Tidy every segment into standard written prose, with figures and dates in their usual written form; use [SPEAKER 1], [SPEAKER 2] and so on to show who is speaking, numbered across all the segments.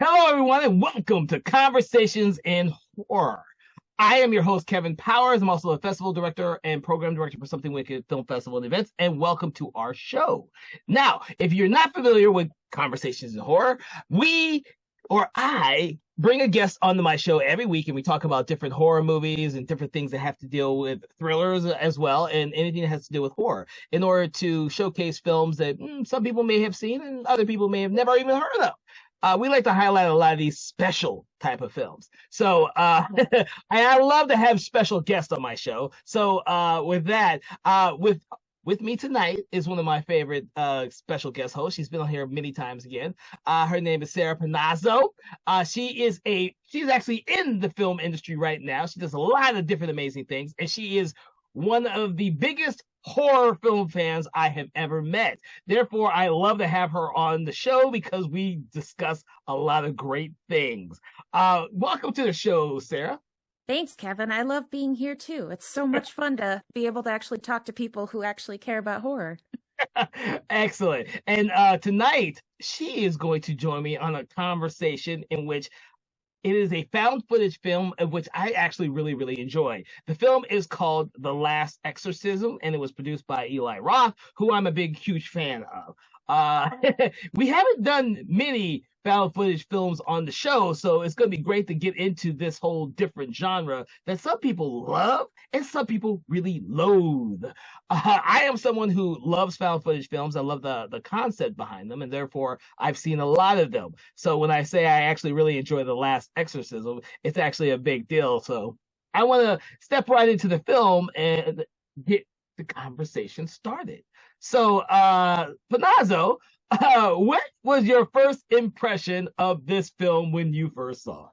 [SPEAKER 1] Hello, everyone, and welcome to Conversations in Horror. I am your host, Kevin Powers. I'm also a festival director and program director for Something Wicked Film Festival and Events, and welcome to our show. Now, if you're not familiar with Conversations in Horror, I bring a guest onto my show every week, and we talk about different horror movies and different things that have to deal with thrillers as well, and anything that has to do with horror, in order to showcase films that some people may have seen and other people may have never even heard of. We like to highlight a lot of these special type of films. So I love to have special guests on my show. So with that, with me tonight is one of my favorite special guest hosts. She's been on here many times again. Her name is Sarah Panazzo. She's actually in the film industry right now. She does a lot of different amazing things, and she is one of the biggest horror film fans I have ever met. Therefore, I love to have her on the show because we discuss a lot of great things. Welcome to the show, Sarah.
[SPEAKER 2] Thanks, Kevin. I love being here too. It's so much fun to be able to actually talk to people who actually care about horror.
[SPEAKER 1] Excellent. And tonight, she is going to join me on a conversation in which it is a found footage film of which I actually really, really enjoy. The film is called The Last Exorcism, and it was produced by Eli Roth, who I'm a big, huge fan of. We haven't done many found footage films on the show, so it's going to be great to get into this whole different genre that some people love and some people really loathe. I am someone who loves found footage films. I love the concept behind them, and therefore I've seen a lot of them. So when I say I actually really enjoy The Last Exorcism, it's actually a big deal. So I want to step right into the film and get the conversation started. So, Panazzo, what was your first impression of this film when you first saw it?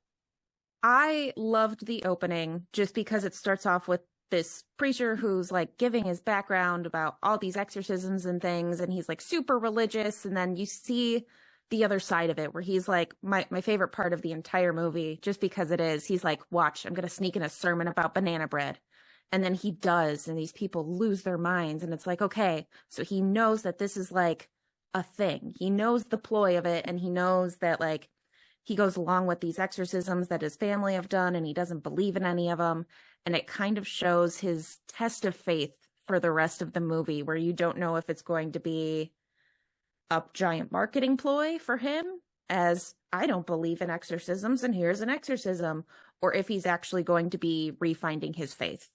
[SPEAKER 2] I loved the opening just because it starts off with this preacher who's like giving his background about all these exorcisms and things, and he's like super religious, and then you see the other side of it where he's like my favorite part of the entire movie, just because it is, he's like, watch, I'm gonna sneak in a sermon about banana bread. And then he does, and these people lose their minds, and it's like, okay, so he knows that this is like a thing. He knows the ploy of it, and he knows that like he goes along with these exorcisms that his family have done, and he doesn't believe in any of them. And it kind of shows his test of faith for the rest of the movie, where you don't know if it's going to be a giant marketing ploy for him, as I don't believe in exorcisms, and here's an exorcism, or if he's actually going to be refinding his faith.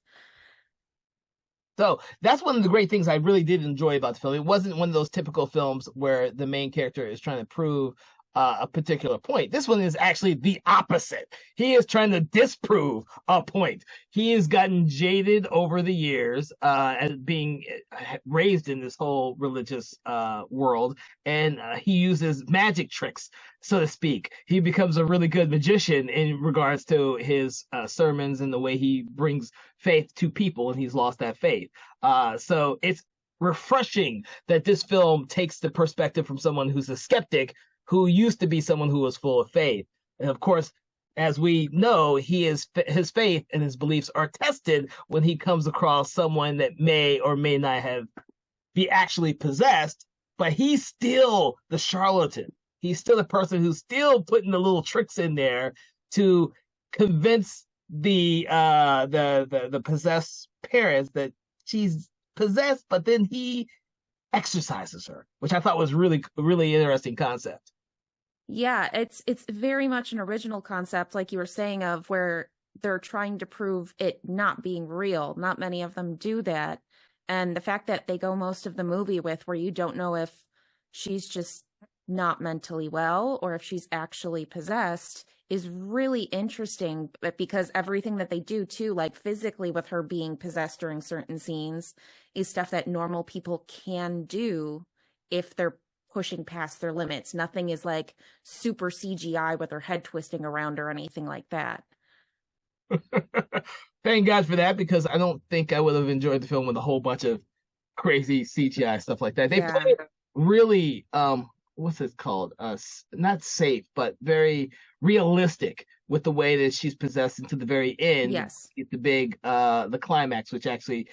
[SPEAKER 1] So that's one of the great things I really did enjoy about the film. It wasn't one of those typical films where the main character is trying to prove a particular point. This one is actually the opposite. He is trying to disprove a point. He has gotten jaded over the years as being raised in this whole religious world, and he uses magic tricks, so to speak. He becomes a really good magician in regards to his sermons and the way he brings faith to people, and he's lost that faith. So it's refreshing that this film takes the perspective from someone who's a skeptic who used to be someone who was full of faith. And of course, as we know, his faith and his beliefs are tested when he comes across someone that may or may not be actually possessed, but he's still the charlatan. He's still the person who's still putting the little tricks in there to convince the possessed parents that she's possessed, but then he exorcises her, which I thought was really, really interesting concept.
[SPEAKER 2] Yeah, it's very much an original concept, like you were saying, of where they're trying to prove it not being real. Not many of them do that. And the fact that they go most of the movie with where you don't know if she's just not mentally well or if she's actually possessed is really interesting, because everything that they do too, like physically with her being possessed during certain scenes, is stuff that normal people can do if they're pushing past their limits. Nothing is like super CGI with her head twisting around or anything like that.
[SPEAKER 1] Thank God for that, because I don't think I would have enjoyed the film with a whole bunch of crazy CGI stuff like that. They play it really, what's it called? Not safe, but very realistic with the way that she's possessed into the very end.
[SPEAKER 2] Yes.
[SPEAKER 1] The big, the climax, which actually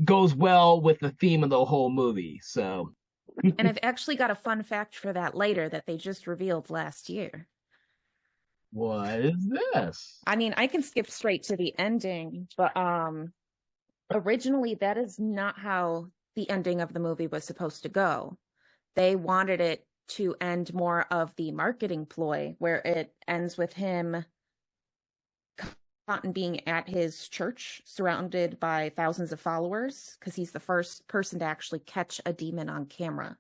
[SPEAKER 1] goes well with the theme of the whole movie. So
[SPEAKER 2] And I've actually got a fun fact for that later that they just revealed last year.
[SPEAKER 1] What is this?
[SPEAKER 2] I mean, I can skip straight to the ending, but originally that is not how the ending of the movie was supposed to go. They wanted it to end more of the marketing ploy, where it ends with him, Cotton, being at his church surrounded by thousands of followers, because he's the first person to actually catch a demon on camera.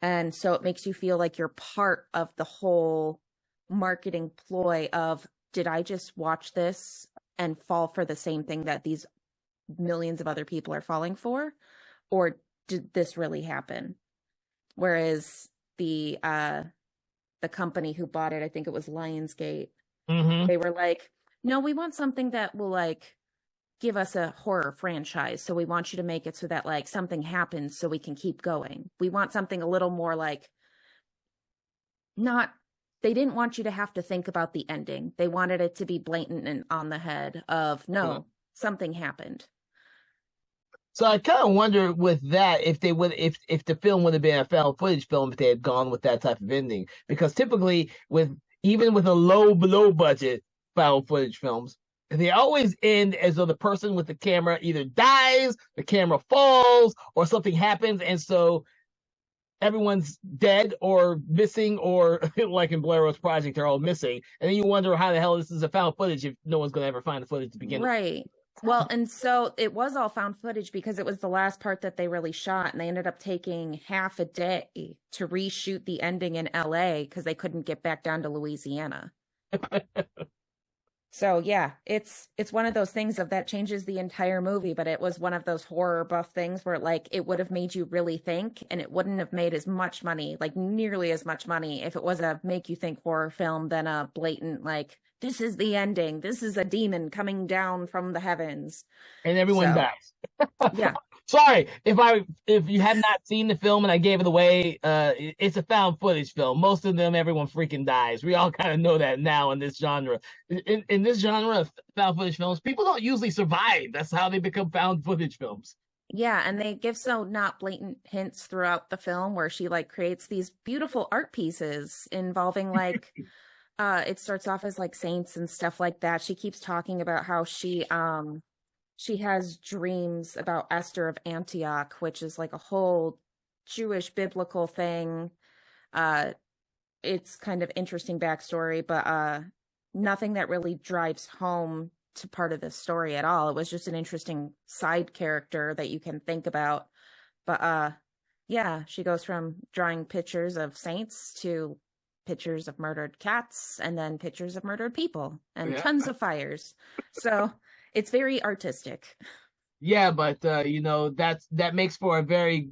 [SPEAKER 2] And so it makes you feel like you're part of the whole marketing ploy of, did I just watch this and fall for the same thing that these millions of other people are falling for? Or did this really happen? Whereas the company who bought it, I think it was Lionsgate,
[SPEAKER 1] Mm-hmm.
[SPEAKER 2] they were like, no, we want something that will like give us a horror franchise. So we want you to make it so that like something happens so we can keep going. We want something a little more like, not, they didn't want you to have to think about the ending. They wanted it to be blatant and on the head of, no, something happened.
[SPEAKER 1] So I kind of wonder with that if they would if the film would have been a found footage film if they had gone with that type of ending, because typically with even with a low budget found footage films, they always end as though the person with the camera either dies, the camera falls, or something happens, and so everyone's dead or missing, or like in Blair Witch Project, they're all missing, and then you wonder how the hell this is a found footage if no one's going to ever find the footage to begin with.
[SPEAKER 2] Right. Well, and so it was all found footage because it was the last part that they really shot, and they ended up taking half a day to reshoot the ending in LA because they couldn't get back down to Louisiana. So yeah, it's one of those things of that changes the entire movie, but it was one of those horror buff things where like it would have made you really think, and it wouldn't have made as much money, like nearly as much money, if it was a make you think horror film than a blatant like, this is the ending, this is a demon coming down from the heavens.
[SPEAKER 1] And everyone
[SPEAKER 2] So
[SPEAKER 1] dies.
[SPEAKER 2] yeah.
[SPEAKER 1] Sorry if you have not seen the film and I gave it away. It's a found footage film. Most of them, everyone freaking dies. We all kind of know that now in this genre. In this genre of found footage films, people don't usually survive. That's how they become found footage films.
[SPEAKER 2] Yeah, and they give so not blatant hints throughout the film where she like creates these beautiful art pieces involving like it starts off as like saints and stuff like that. She keeps talking about how she has dreams about Esther of Antioch, which is like a whole Jewish biblical thing. Uh it's kind of interesting backstory, but nothing that really drives home to part of the story at all. It was just an interesting side character that you can think about. But yeah, she goes from drawing pictures of saints to pictures of murdered cats and then pictures of murdered people and
[SPEAKER 1] Yeah.
[SPEAKER 2] tons of fires. So it's very artistic.
[SPEAKER 1] Yeah, but that makes for a very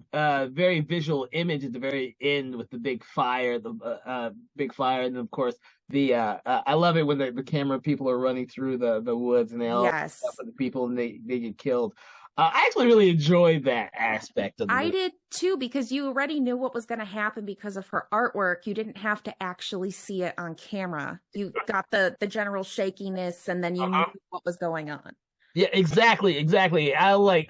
[SPEAKER 1] visual image at the very end with the big fire, and of course I love it when the camera people are running through the woods and they all up
[SPEAKER 2] Yes.
[SPEAKER 1] with the people and they get killed. I actually really enjoyed that aspect of the
[SPEAKER 2] I
[SPEAKER 1] movie.
[SPEAKER 2] did too, because you already knew what was going to happen because of her artwork. You didn't have to actually see it on camera. You got the general shakiness, and then you knew what was going on.
[SPEAKER 1] Yeah, exactly. I like,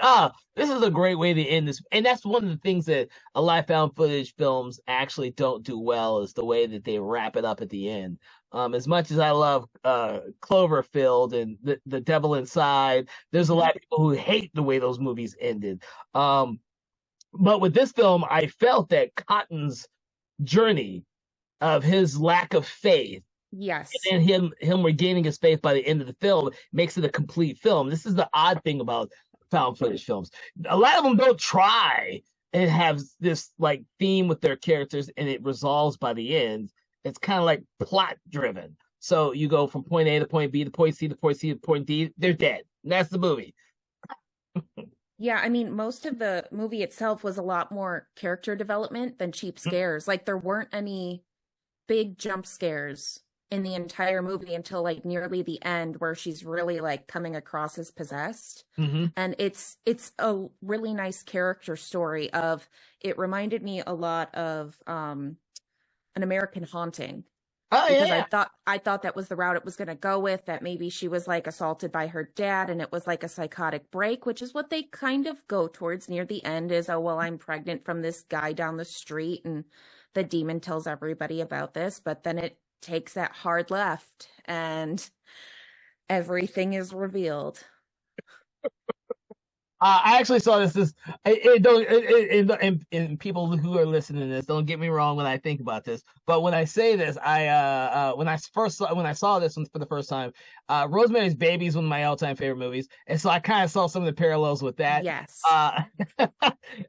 [SPEAKER 1] this is a great way to end this. And that's one of the things that a lot of found footage films actually don't do well is the way that they wrap it up at the end. As much as I love Cloverfield and the Devil Inside, there's a
[SPEAKER 2] Mhm.
[SPEAKER 1] lot of people who hate the way those movies ended. But with this film, I felt that Cotton's journey of his lack of faith
[SPEAKER 2] Yes.
[SPEAKER 1] and him regaining his faith by the end of the film makes it a complete film. This is the odd thing about found footage films. A lot of them don't try and have this like theme with their characters and it resolves by the end. It's kind of like plot driven. So you go from point A to point B to point C to point C to point D, they're dead. And that's the movie.
[SPEAKER 2] Yeah, I mean, most of the movie itself was a lot more character development than cheap scares. Like, there weren't any big jump scares in the entire movie until like nearly the end where she's really like coming across as possessed.
[SPEAKER 1] Mm-hmm.
[SPEAKER 2] And it's a really nice character story of, it reminded me a lot of An American Haunting,
[SPEAKER 1] Oh
[SPEAKER 2] because
[SPEAKER 1] yeah.
[SPEAKER 2] I thought that was the route it was going to go with, that maybe she was like assaulted by her dad and it was like a psychotic break, which is what they kind of go towards near the end is, oh well, I'm pregnant from this guy down the street and the demon tells everybody about this, but then it takes that hard left and everything is revealed.
[SPEAKER 1] I actually saw this. It don't. And people who are listening to this, don't get me wrong when I think about this. But when I say this, when I saw this one for the first time, Rosemary's Baby is one of my all-time favorite movies, and so I kind of saw some of the parallels with that.
[SPEAKER 2] Yes.
[SPEAKER 1] Uh,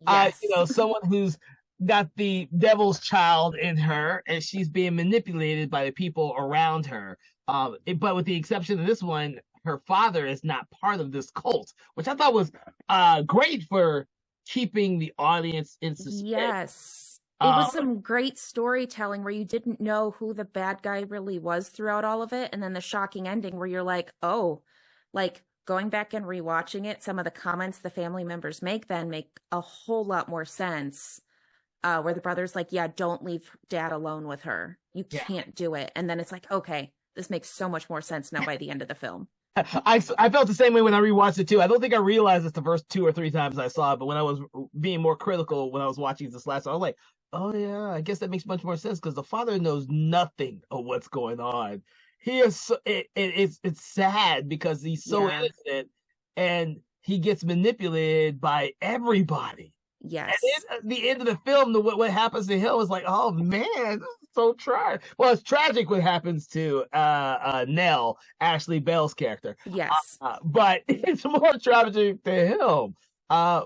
[SPEAKER 2] Yes.
[SPEAKER 1] someone who's got the devil's child in her, and she's being manipulated by the people around her. But with the exception of this one, her father is not part of this cult, which I thought was great for keeping the audience in suspense.
[SPEAKER 2] Yes. It was
[SPEAKER 1] Um,
[SPEAKER 2] some great storytelling where you didn't know who the bad guy really was throughout all of it. And then the shocking ending where you're like, oh, like going back and rewatching it, some of the comments the family members make then make a whole lot more sense. Where the brother's like, yeah, don't leave dad alone with her. You
[SPEAKER 1] yeah,
[SPEAKER 2] can't do it. And then it's like, okay, this makes so much more sense now by the end of the film.
[SPEAKER 1] I felt the same way when I rewatched it too. I don't think I realized it the first two or three times I saw it, but when I was being more critical when I was watching this last, I was like, oh yeah, I guess that makes much more sense because the father knows nothing of what's going on. He is it's sad because he's so
[SPEAKER 2] Yeah.
[SPEAKER 1] innocent and he gets manipulated by everybody. And
[SPEAKER 2] Yes.
[SPEAKER 1] then at the end of the film, what happens to him is like, oh man, this is so tragic. Well, it's tragic what happens to Nell, Ashley Bell's character,
[SPEAKER 2] Yes.
[SPEAKER 1] but it's more tragic to him.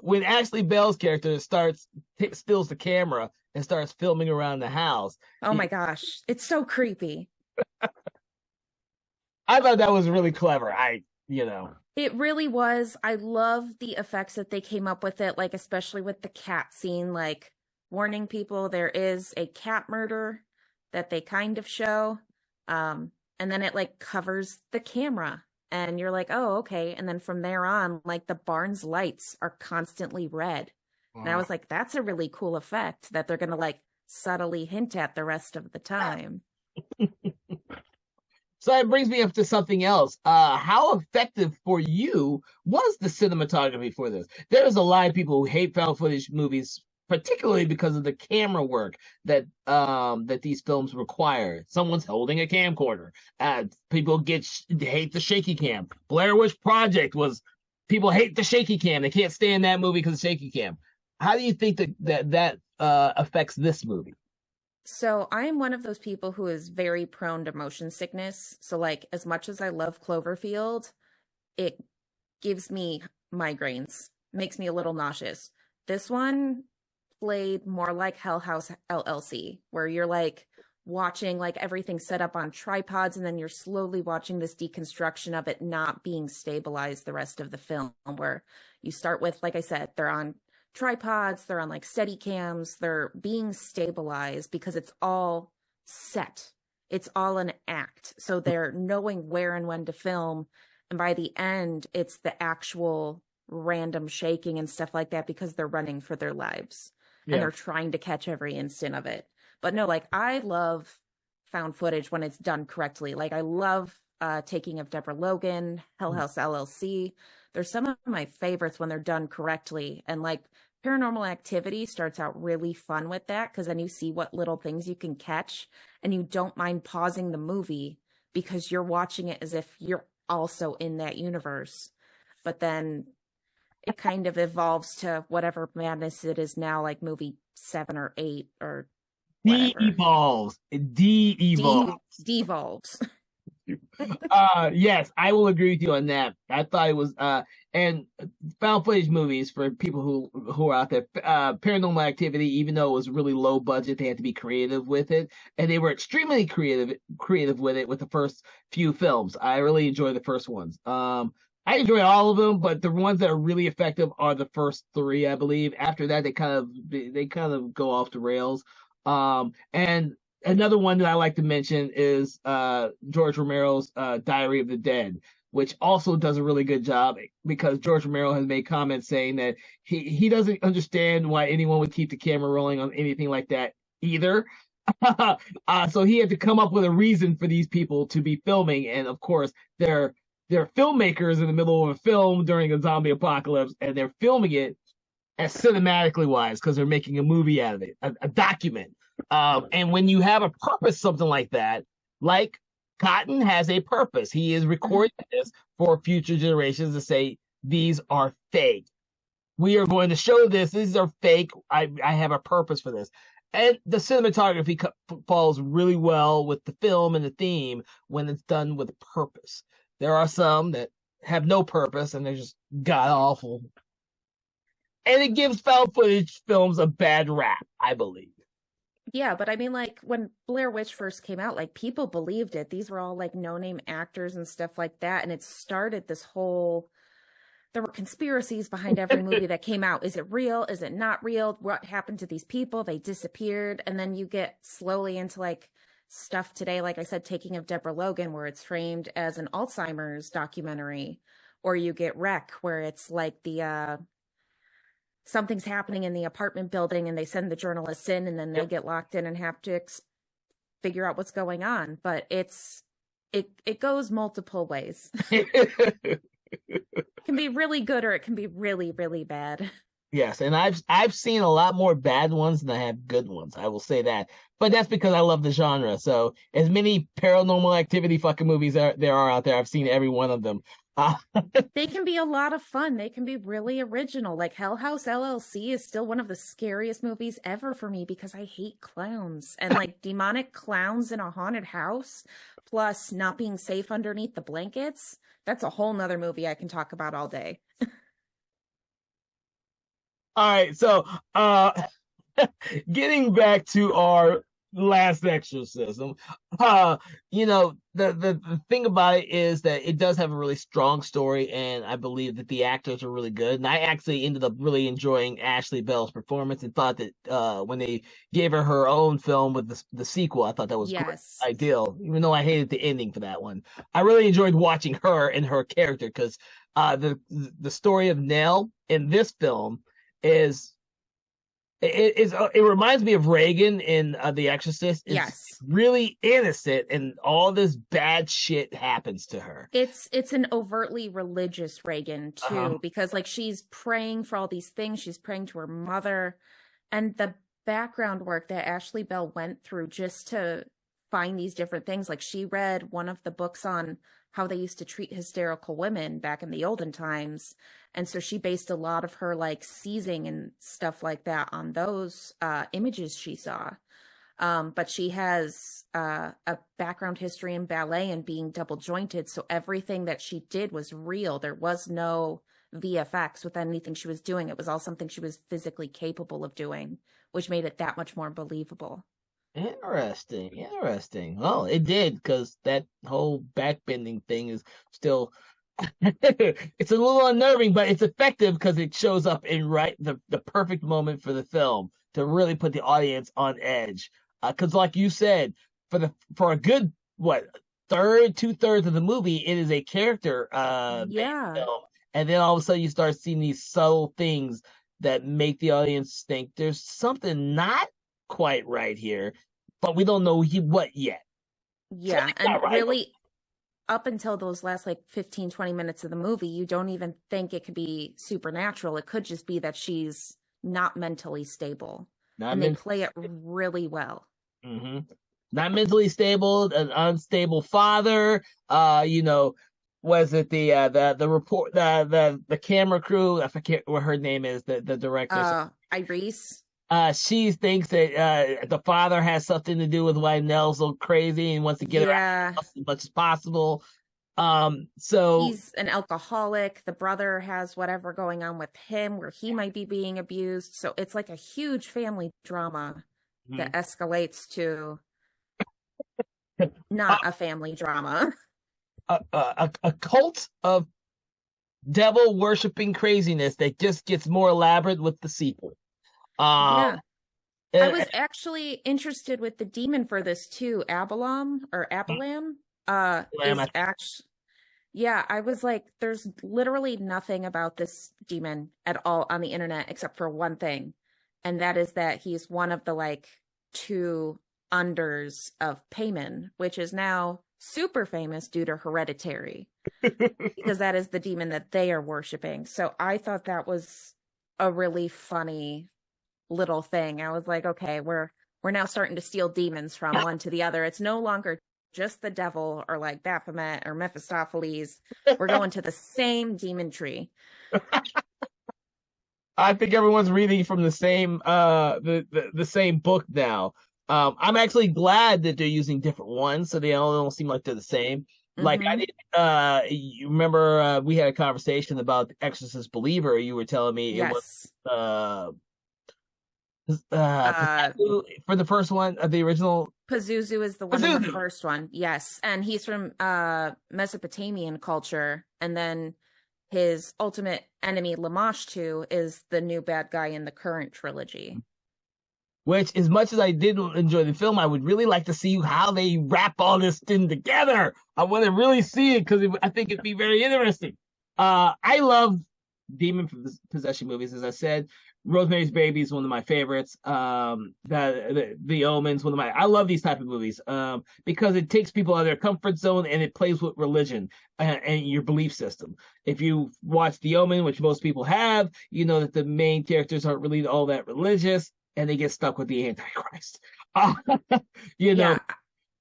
[SPEAKER 1] When Ashley Bell's character steals the camera and starts filming around the house.
[SPEAKER 2] Oh my gosh. It's so creepy.
[SPEAKER 1] I thought that was really clever. You know,
[SPEAKER 2] It really was. I love the effects that they came up with it, like especially with the cat scene, like warning people there is a cat murder that they kind of show. And then it like covers the camera and you're like, oh, okay. And then from there on, like the barn's lights are constantly red. And I was like, that's a really cool effect that they're gonna like subtly hint at the rest of the time.
[SPEAKER 1] So that brings me up to something else. How effective for you was the cinematography for this? There's a lot of people who hate found footage movies, particularly because of the camera work that these films require. Someone's holding a camcorder. People hate the shaky cam. Blair Witch Project was people hate the shaky cam. They can't stand that movie because of shaky cam. How do you think that affects this movie?
[SPEAKER 2] So I am one of those people who is very prone to motion sickness. So like as much as I love Cloverfield, it gives me migraines, makes me a little nauseous. This one played more like Hell House LLC, where you're like watching like everything set up on tripods and then you're slowly watching this deconstruction of it not being stabilized the rest of the film, where you start with, like I said, they're on tripods, they're on like steady cams, they're being stabilized because it's all set. It's all an act. So they're knowing where and when to film. And by the end, it's the actual random shaking and stuff like that because they're running for their lives and
[SPEAKER 1] Yeah.
[SPEAKER 2] they're trying to catch every instant of it. But no, like I love found footage when it's done correctly. Like I love Taking of Deborah Logan, Hell House LLC. They're some of my favorites when they're done correctly. And like Paranormal Activity starts out really fun with that because then you see what little things you can catch and you don't mind pausing the movie because you're watching it as if you're also in that universe. But then it kind of evolves to whatever madness it is now, like movie 7 or 8 or whatever.
[SPEAKER 1] De-evolves. De-evolves.
[SPEAKER 2] Devolves.
[SPEAKER 1] Yes, I will agree with you on that. I thought it was and found footage movies for people who are out there, Paranormal Activity, even though it was really low budget, they had to be creative with it, and they were extremely creative with it with the first few films. I really enjoyed the first ones. I enjoy all of them, but the ones that are really effective are the first three, I believe. After that, they kind of go off the rails. And another one that I like to mention is George Romero's Diary of the Dead, which also does a really good job because George Romero has made comments saying that he doesn't understand why anyone would keep the camera rolling on anything like that either. So he had to come up with a reason for these people to be filming, and of course, they're filmmakers in the middle of a film during a zombie apocalypse, and they're filming it as cinematically wise because they're making a movie out of it, a document. And when you have a purpose, something like that, like Cotton has a purpose. He is
[SPEAKER 2] Mhm.
[SPEAKER 1] recording this for future generations to say these are fake. We are going to show this. These are fake. I have a purpose for this. And the cinematography falls really well with the film and the theme when it's done with purpose. There are some that have no purpose and they're just god awful. And it gives found footage films a bad rap, I believe.
[SPEAKER 2] Yeah, but I mean, like when Blair Witch first came out, like people believed it. These were all like no-name actors and stuff like that, and it started this whole. There were conspiracies behind every movie that came out. Is it real? Is it not real? What happened to these people? They disappeared, and then you get slowly into like stuff today, like I said, Taking of Deborah Logan, where it's framed as an Alzheimer's documentary, or you get Wreck, where it's like the something's happening in the apartment building and they send the journalists in and then they
[SPEAKER 1] Yep.
[SPEAKER 2] get locked in and have to figure out what's going on. But it goes multiple ways. It can be really good or it can be really, really bad.
[SPEAKER 1] Yes, and I've seen a lot more bad ones than I have good ones. I will say that, but that's because I love the genre. So as many paranormal activity fucking movies there are out there, I've seen every one of them. Uh,
[SPEAKER 2] They can be a lot of fun. They can be really original. Like Hell House LLC is still one of the scariest movies ever for me because I hate clowns. And like demonic clowns in a haunted house, plus not being safe underneath the blankets. That's a whole nother movie I can talk about all day.
[SPEAKER 1] all right, so getting back to our last exorcism, uh, the thing about it is that it does have a really strong story, and I believe that the actors are really good. And I actually ended up really enjoying Ashley Bell's performance and thought that when they gave her her own film with the sequel, I thought that was great,
[SPEAKER 2] Yes.
[SPEAKER 1] ideal. Even though I hated the ending for that one, I really enjoyed watching her and her character because the story of Nell in this film is it reminds me of Reagan in The Exorcist. It's
[SPEAKER 2] Yes.
[SPEAKER 1] really innocent, and all this bad shit happens to her.
[SPEAKER 2] It's an overtly religious Reagan
[SPEAKER 1] Uh-huh.
[SPEAKER 2] too, because like she's praying for all these things. She's praying to her mother, and the background work that Ashley Bell went through just to find these different things. Like she read one of the books on how they used to treat hysterical women back in the olden times. And so she based a lot of her like seizing and stuff like that on those images she saw. But she has a background history in ballet and being double jointed. So everything that she did was real. There was no VFX with anything she was doing. It was all something she was physically capable of doing, which made it that much more believable.
[SPEAKER 1] Interesting, interesting. Well, it did because that whole backbending thing is still it's a little unnerving, but it's effective because it shows up in the perfect moment for the film to really put the audience on edge. Because, like you said, for a good what third, 2/3 of the movie, it is a character based
[SPEAKER 2] Yeah.
[SPEAKER 1] film, and then all of a sudden you start seeing these subtle things that make the audience think there's something not quite right here, but we don't know what yet.
[SPEAKER 2] Yeah.
[SPEAKER 1] Something's
[SPEAKER 2] And
[SPEAKER 1] not right, but
[SPEAKER 2] really, up until those last like 15, 20 minutes of the movie, you don't even think it could be supernatural. It could just be that she's not mentally stable.
[SPEAKER 1] not
[SPEAKER 2] And they
[SPEAKER 1] mentally
[SPEAKER 2] play it really well.
[SPEAKER 1] hmm not mentally stable, an unstable father. Was it the report the camera crew? I forget what her name is. The director.
[SPEAKER 2] Iris.
[SPEAKER 1] She thinks that the father has something to do with why Nell's so crazy and wants to get her out
[SPEAKER 2] Yeah.
[SPEAKER 1] of the house as much as possible. So
[SPEAKER 2] He's an alcoholic. The brother has whatever going on with him where he might be being abused. So it's like a huge family drama that
[SPEAKER 1] mhm.
[SPEAKER 2] escalates to not a family drama.
[SPEAKER 1] A cult of devil worshipping craziness that just gets more elaborate with the sequel. Um,
[SPEAKER 2] Yeah. I
[SPEAKER 1] uh,
[SPEAKER 2] was actually interested with the demon for this too. Abalam or Abalam is actually yeah, I was like, there's literally nothing about this demon at all on the internet except for one thing. And that is that he's one of the like two unders of Payman, which is now super famous due to Hereditary, because that is the demon that they are worshiping. So I thought that was a really funny little thing. I was like, okay, we're now starting to steal demons from one to the other. It's no longer just the devil or like Baphomet or Mephistopheles. We're going to the same demon tree.
[SPEAKER 1] I think everyone's reading from the same the same book now. I'm actually glad that they're using different ones so they all don't seem like they're the same. Like I
[SPEAKER 2] Mm-hmm.
[SPEAKER 1] did you remember we had a conversation about the Exorcist Believer. You were telling me it was
[SPEAKER 2] Yes. Uh,
[SPEAKER 1] for the first one, the original
[SPEAKER 2] Pazuzu is the one in the
[SPEAKER 1] Pazuzu.
[SPEAKER 2] first one. Yes. And he's from Mesopotamian culture. And then his ultimate enemy, Lamashtu, is the new bad guy in the current trilogy.
[SPEAKER 1] Which, as much as I did enjoy the film, I would really like to see how they wrap all this thing together. I want to really see it because I think it'd be very interesting. I love demon possession movies, as I said. Rosemary's Baby is one of my favorites. The Omens, one of my. I love these type of movies because it takes people out of their comfort zone and it plays with religion and your belief system. If you watch The Omen, which most people have, you know that the main characters aren't really all that religious and they get stuck with the Antichrist. Uh, you know,
[SPEAKER 2] Yeah.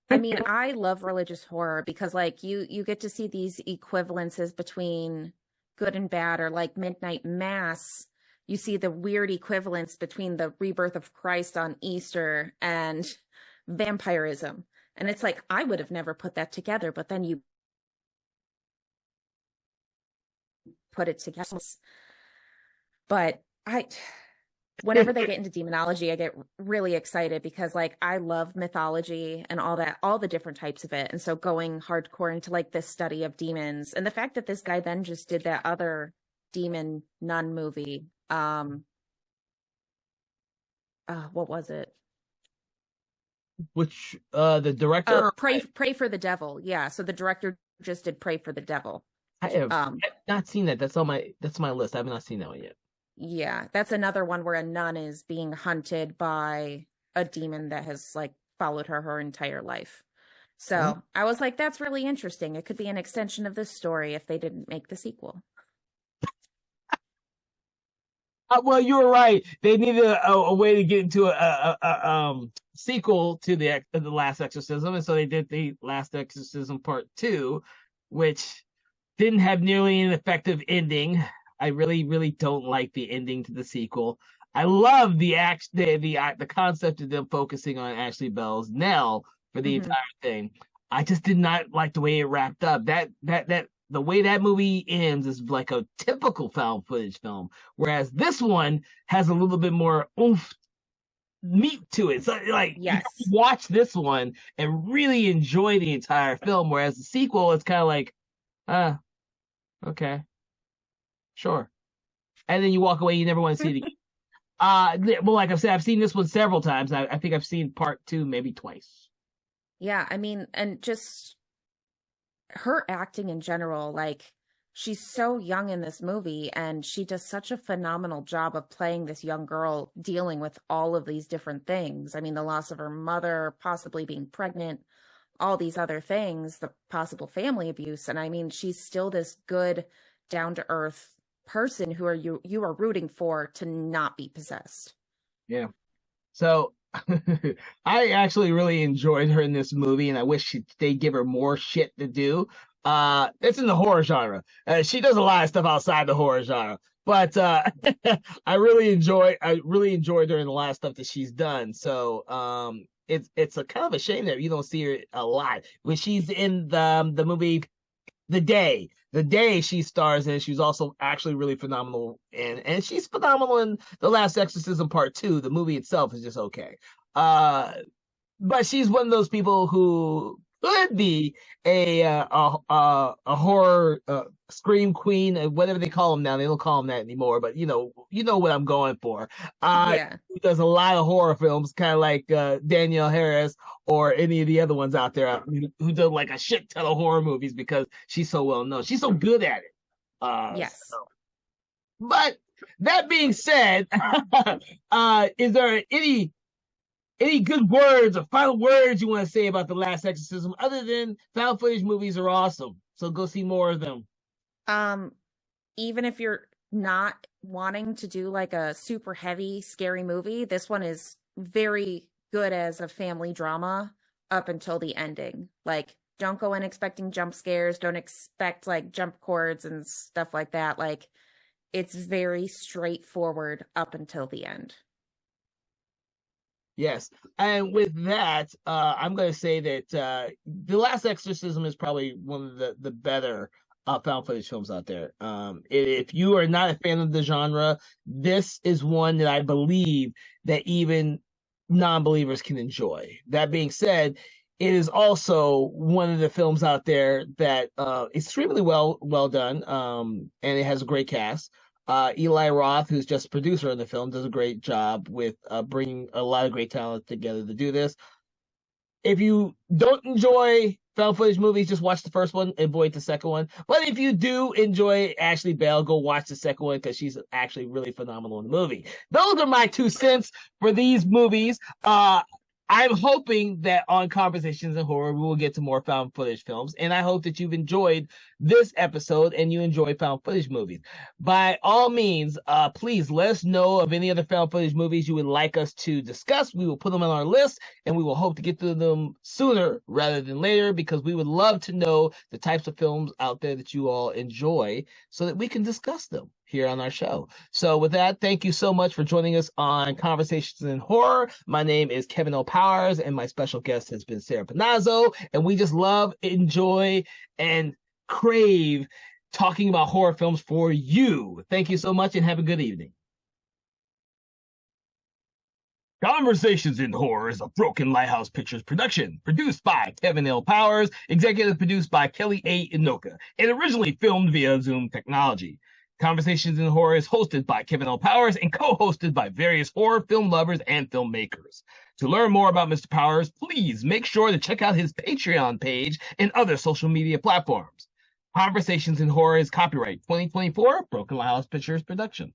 [SPEAKER 2] I mean, I love religious horror because like you get to see these equivalences between good and bad, or like Midnight Mass. You see the weird equivalence between the rebirth of Christ on Easter and vampirism. And it's like I would have never put that together, but then you put it together. But whenever they get into demonology, I get really excited because like I love mythology and all that, all the different types of it. And so going hardcore into like this study of demons, and the fact that this guy then just did that other demon nun movie. What was it?
[SPEAKER 1] which the director
[SPEAKER 2] Pray for the Devil. Yeah. So the director just did Pray for the Devil.
[SPEAKER 1] I have
[SPEAKER 2] Um,
[SPEAKER 1] not seen that. That's my list. I have not seen that one yet.
[SPEAKER 2] yeah, that's another one where a nun is being hunted by a demon that has like followed her entire life.
[SPEAKER 1] Hmm?
[SPEAKER 2] So I was like, that's really interesting. It could be an extension of this story if they didn't make the sequel.
[SPEAKER 1] Well, you were right. They needed a way to get into a sequel to the Last Exorcism, and so they did the Last Exorcism Part Two, which didn't have nearly an effective ending. I really, really don't like the ending to the sequel. I love the concept of them focusing on Ashley Bell's Nell for the
[SPEAKER 2] Hmm.
[SPEAKER 1] entire thing. I just did not like the way it wrapped up. That the way that movie ends is like a typical found footage film, whereas this one has a little bit more oomph meat to it. So like you have to
[SPEAKER 2] Yes.
[SPEAKER 1] watch this one and really enjoy the entire film, whereas the sequel is kind of like, uh, okay, sure. And then you walk away, you never want to see it again. Well, like I've said, I've seen this one several times. I think I've seen part two maybe twice.
[SPEAKER 2] Yeah, I mean, and just her acting in general, like she's so young in this movie and she does such a phenomenal job of playing this young girl dealing with all of these different things. I mean, the loss of her mother, possibly being pregnant, all these other things, the possible family abuse. And I mean, she's still this good, down to earth person who are you are rooting for to not be possessed.
[SPEAKER 1] Yeah. So I actually really enjoyed her in this movie, and I wish they give her more shit to do. It's in the horror genre. She does a lot of stuff outside the horror genre, but I really enjoyed her in a lot of stuff that she's done. So it's a kind of a shame that you don't see her a lot when she's in the movie the day she stars in. She's also actually really phenomenal, and she's phenomenal in the Last Exorcism Part Two. The movie itself is just okay. Uh, but she's one of those people who could be a horror scream queen, whatever they call them now. They don't call them that anymore, but you know what I'm going for.
[SPEAKER 2] Yeah.
[SPEAKER 1] Who does a lot of horror films, kind of like Danielle Harris or any of the other ones out there who do like a shit ton of horror movies because she's so well known. She's so good at it.
[SPEAKER 2] Yes.
[SPEAKER 1] But that being said, is there any good words or final words you want to say about The Last Exorcism, other than found footage movies are awesome. So go see more of them.
[SPEAKER 2] Um, Even if you're not wanting to do like a super heavy, scary movie, this one is very good as a family drama up until the ending. Like, don't go in expecting jump scares, don't expect like jump cords and stuff like that. Like, it's very straightforward up until the end.
[SPEAKER 1] Yes. And with that, I'm going to say that The Last Exorcism is probably one of the better found footage films out there. If you are not a fan of the genre, this is one that I believe that even non-believers can enjoy. That being said, it is also one of the films out there that extremely well done, and it has a great cast. Eli Roth, who's just a producer in the film, does a great job with bringing a lot of great talent together to do this. If you don't enjoy found footage movies, just watch the first one, avoid the second one. But if you do enjoy Ashley Bell, go watch the second one because she's actually really phenomenal in the movie. Those are my 2 cents for these movies. I'm hoping that on Conversations in Horror, we will get to more found footage films. And I hope that you've enjoyed this episode and you enjoy found footage movies. By all means, please let us know of any other found footage movies you would like us to discuss. We will put them on our list and we will hope to get to them sooner rather than later because we would love to know the types of films out there that you all enjoy so that we can discuss them here on our show. So with that, thank you so much for joining us on Conversations in Horror. My name is Kevin O. Powers, and my special guest has been Sarah Panazzo, and we just love, enjoy, and crave talking about horror films for you. Thank you so much, and have a good evening. Conversations in Horror is a Broken Lighthouse Pictures production, produced by Kevin L. Powers, executive produced by Kelly A. Inoka, and originally filmed via Zoom technology. Conversations in Horror is hosted by Kevin L. Powers and co-hosted by various horror film lovers and filmmakers. To learn more about Mr. Powers, please make sure to check out his Patreon page and other social media platforms. Conversations in Horror is copyright 2024 Broken Lighthouse Pictures production.